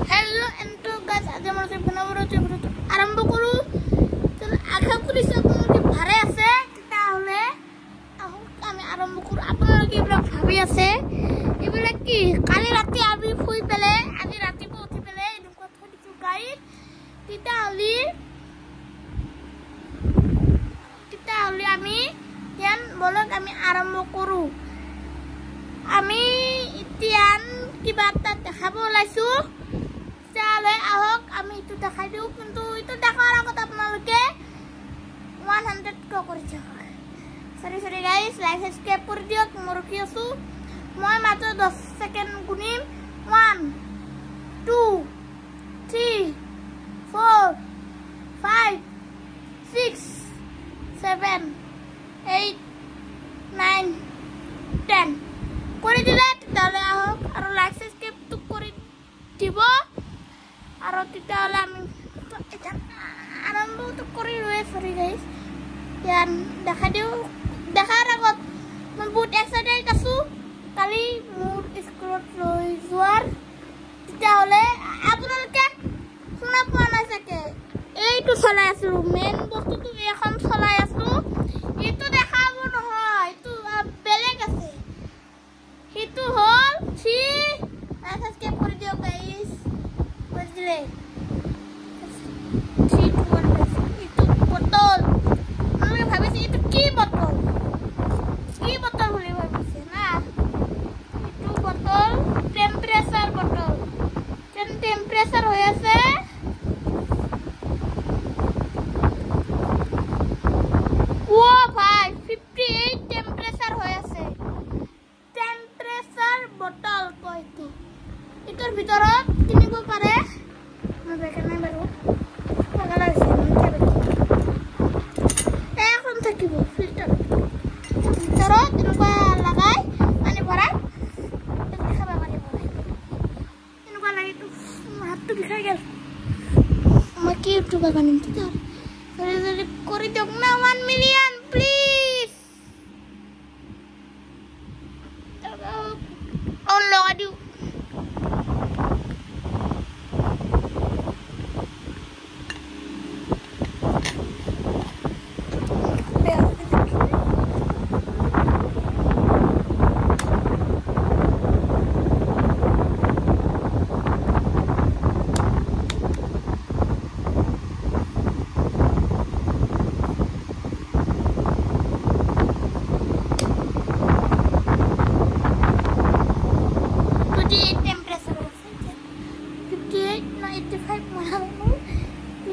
Hello and to guys, আজি মই বনাবৰ ভিডিওটো আৰম্ভ কৰো। তো আশা কৰিছো আপোনালোকে ভালে আছে। তেতিয়া হলে আমি আৰম্ভ কৰো। আপোনালোকে এইবিলাক ভাবি আছে এইবিলাক কি কালি ৰাতি আমি শুই পেলে আজি ৰাতিপুৱা উঠি পেলে এনেকুৱা থৈ দিছো গাইড। তেতিয়া হলে আমি ইয়ান বলক আমি আৰম্ভ কৰো। আমি ইতিয়ান কিবা এটা দেখাব ওলাইছো। চালে আহক আমি ইটো দেখাই দিও, কিন্তু ইটো দেখাৰ আগত আপোনালোকে 100 কৰি দিয়ক। সৰি গাইস, লাইক সাবস্ক্ৰাইব কৰি দিয়ক। মই ৰখি আছো। মই মাত্ৰ 10 সেকেন্ড গুনিম। 1 2 3 4 5 6 7 8 9 10 কৰি দিলে। তাহলে আহক আৰু লাইক সাবস্ক্ৰাইব তো কৰি দিব। আৰু তেতিয়াহ'লে আমি আৰম্ভ কৰি ৰৈ সৰি গাইছ। ইয়ান দেখা দিওঁ। দেখাৰ আগত মই বহুত এক্সাইটেড আছো কালি মোৰ স্কুলত লৈ যোৱাৰ। তেতিয়াহ'লে আপোনালোকে শুনা পোৱা নাই চাগে, এইটো চলাই আছো। মেইন বস্তুটো এখন চলাই আছো। এইটো দেখাব নহয়, এইটো বেলেগ আছে। সেইটো হ'ল সাবস্ক্ৰাইব কৰি দিয়ক গাইছ। বুজিলে? এইটো বটল আমি ভাবিছি এইটো কি বটল বুলি ভাবিছে না। এইটো বটল টেম্পারেচার বটল। টেম্পারেচার হৈ আছে ও ভাই 58 টেম্পারেচার হৈ আছে। টেম্পারেচার বটল কয়টো এটার ভিতৰত কিনিব পাৰে। মই দেখে নাই বাৰু পাগল হৈছে। এখন থাকিব ফিল্টাৰ ভিতৰত এনেকুৱা লগাই পানী ভৰাই খাব পাৰিব। এনেকুৱা লাগে তো হাতটো বিষাই গেল। মই কি ইউটিউব বানিম তেতিয়া জলদি কৰি দিয়ক না। 1 মিলিয়ন প্লিজ। অন লগাই দিওঁ। Temperature 58 na 85 mo lang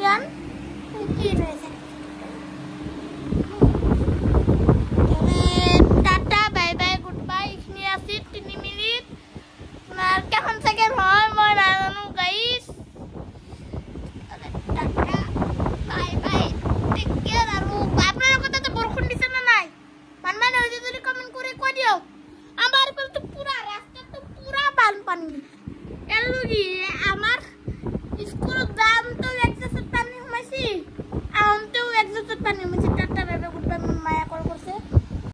yan. Hindi